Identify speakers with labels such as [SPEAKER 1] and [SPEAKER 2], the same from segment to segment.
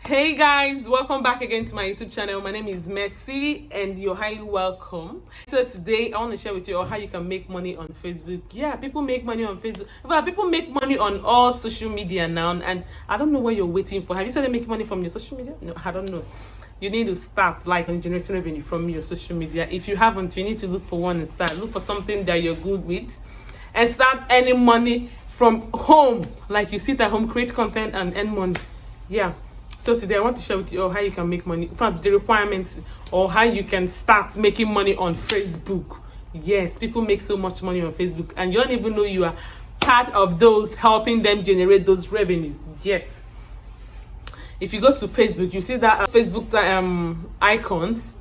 [SPEAKER 1] Hey guys, welcome back again to my YouTube channel. My name is Mercy and you're highly welcome. So today I want to share with you all how you can make money on Facebook. Yeah, people make money on Facebook. In fact, people make money on all social media now, and I don't know what you're waiting for. Have you started making money from your social media? No, I don't know. You need to start like generating revenue from your social media. If you haven't, you need to look for one and start. Look for something that you're good with and start earning money from home. Like you sit at home, create content and earn money. Yeah. So today I want to share with you all how you can make money. In fact, the requirements or how you can start making money on Facebook. Yes, people make so much money on Facebook and you don't even know you are part of those helping them generate those revenues. Yes. If you go to Facebook, you see that Facebook icons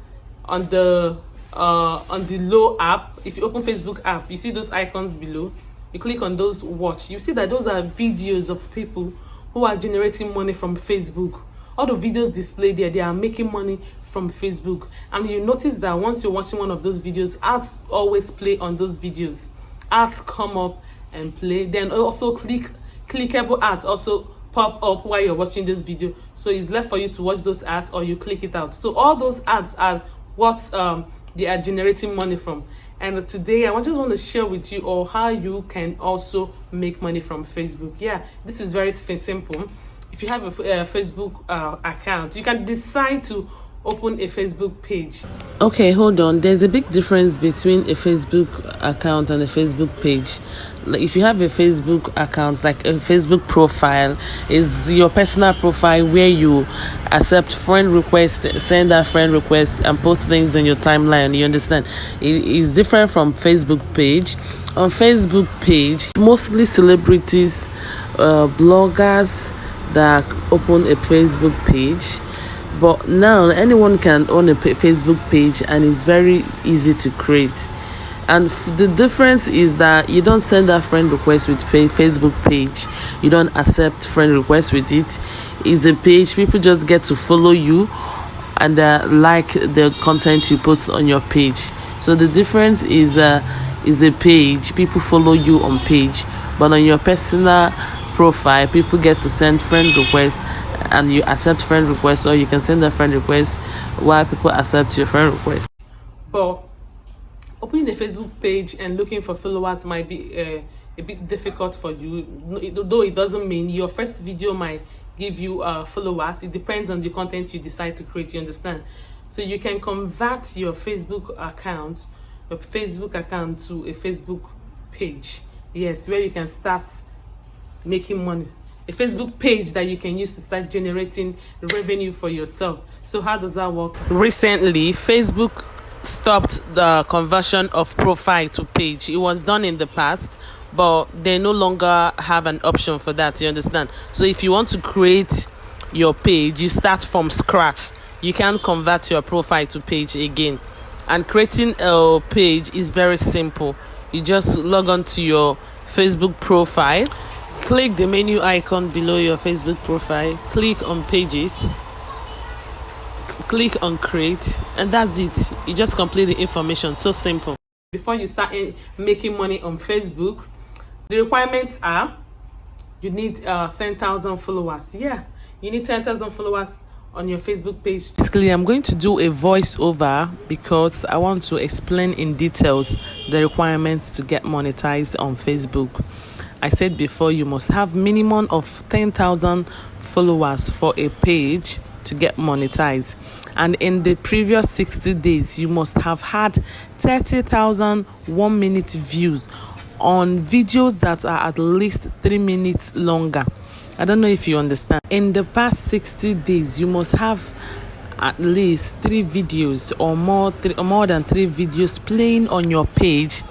[SPEAKER 1] on the low app. If you open Facebook app, you see those icons below. You click on those watch. You see that those are videos of people who are generating money from Facebook. All the videos displayed there, they are making money from Facebook. And you notice that once you're watching one of those videos, ads always play on those videos. Ads come up and play. Then also clickable ads also pop up while you're watching this video. So it's left for you to watch those ads or you click it out. So all those ads are what they are generating money from. And today I just want to share with you all how you can also make money from Facebook. Yeah, this is very simple. If you have a Facebook account, you can decide to open a Facebook page.
[SPEAKER 2] Okay, hold on. There's a big difference between a Facebook account and a Facebook page. Like if you have a Facebook account, like a Facebook profile is your personal profile where you accept friend requests, send a friend request and post things on your timeline. You understand? It is different from Facebook page. On Facebook page, mostly celebrities, bloggers that open a Facebook page. But now anyone can own a Facebook page and it's very easy to create. And the difference is that you don't send a friend request with Facebook page. You don't accept friend requests with it. It's a page. People just get to follow you and like the content you post on your page. So the difference is a page. People follow you on page. But on your personal profile, people get to send friend requests and you accept friend requests, or you can send a friend request while people accept your friend request.
[SPEAKER 1] But opening a Facebook page and looking for followers might be a bit difficult for you, though it doesn't mean your first video might give you followers. It depends on the content you decide to create, you understand? So you can convert your Facebook account to a Facebook page. Yes, where you can start making money. A Facebook page that you can use to start generating revenue for yourself. So how does that work?
[SPEAKER 2] Recently, Facebook stopped the conversion of profile to page. It was done in the past, but they no longer have an option for that, you understand? So if you want to create your page, you start from scratch. You can't convert your profile to page again. And creating a page is very simple. You just log on to your Facebook profile, click the menu icon below your Facebook profile, click on pages, click on create, and that's it. You just complete the information. So simple.
[SPEAKER 1] Before you start making money on Facebook, the requirements are you need 10,000 followers. Yeah, you need 10,000 followers on your Facebook page.
[SPEAKER 2] Basically, I'm going to do a voiceover because I want to explain in details the requirements to get monetized on Facebook. I said before, you must have minimum of 10,000 followers for a page to get monetized. And in the previous 60 days, you must have had 30,000 1-minute views on videos that are at least 3 minutes longer. I don't know if you understand. In the past 60 days, you must have at least 3 videos or more than 3 videos playing on your page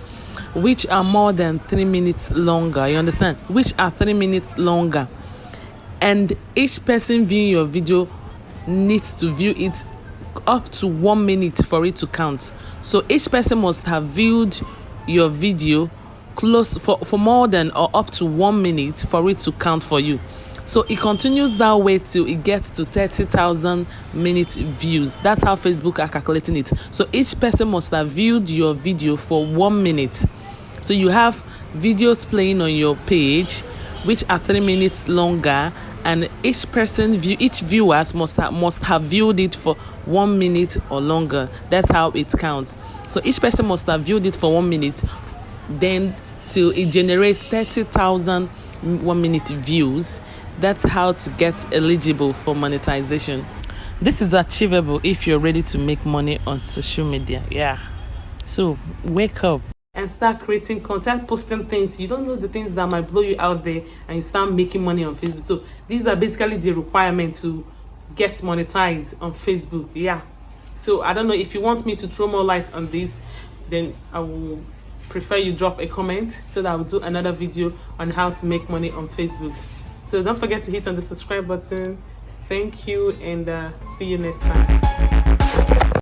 [SPEAKER 2] which are more than 3 minutes longer. You understand? Which are 3 minutes longer. And each person viewing your video needs to view it up to 1 minute for it to count. So each person must have viewed your video close for more than or up to 1 minute for it to count for you. So it continues that way till it gets to 30,000 minute views. That's how Facebook are calculating it. So each person must have viewed your video for 1 minute. So you have videos playing on your page which are 3 minutes longer and each viewers must have viewed it for 1 minute or longer. That's how it counts. So each person must have viewed it for 1 minute, then till it generates 30,000 1-minute views. That's how to get eligible for monetization. This is achievable if you're ready to make money on social media. Yeah. So wake up
[SPEAKER 1] and start creating content, posting things. You don't know the things that might blow you out there, and you start making money on Facebook. So these are basically the requirements to get monetized on Facebook. Yeah. So I don't know, if you want me to throw more light on this, then I will prefer you drop a comment so that I will do another video on how to make money on Facebook. So don't forget to hit on the subscribe button. Thank you, and see you next time.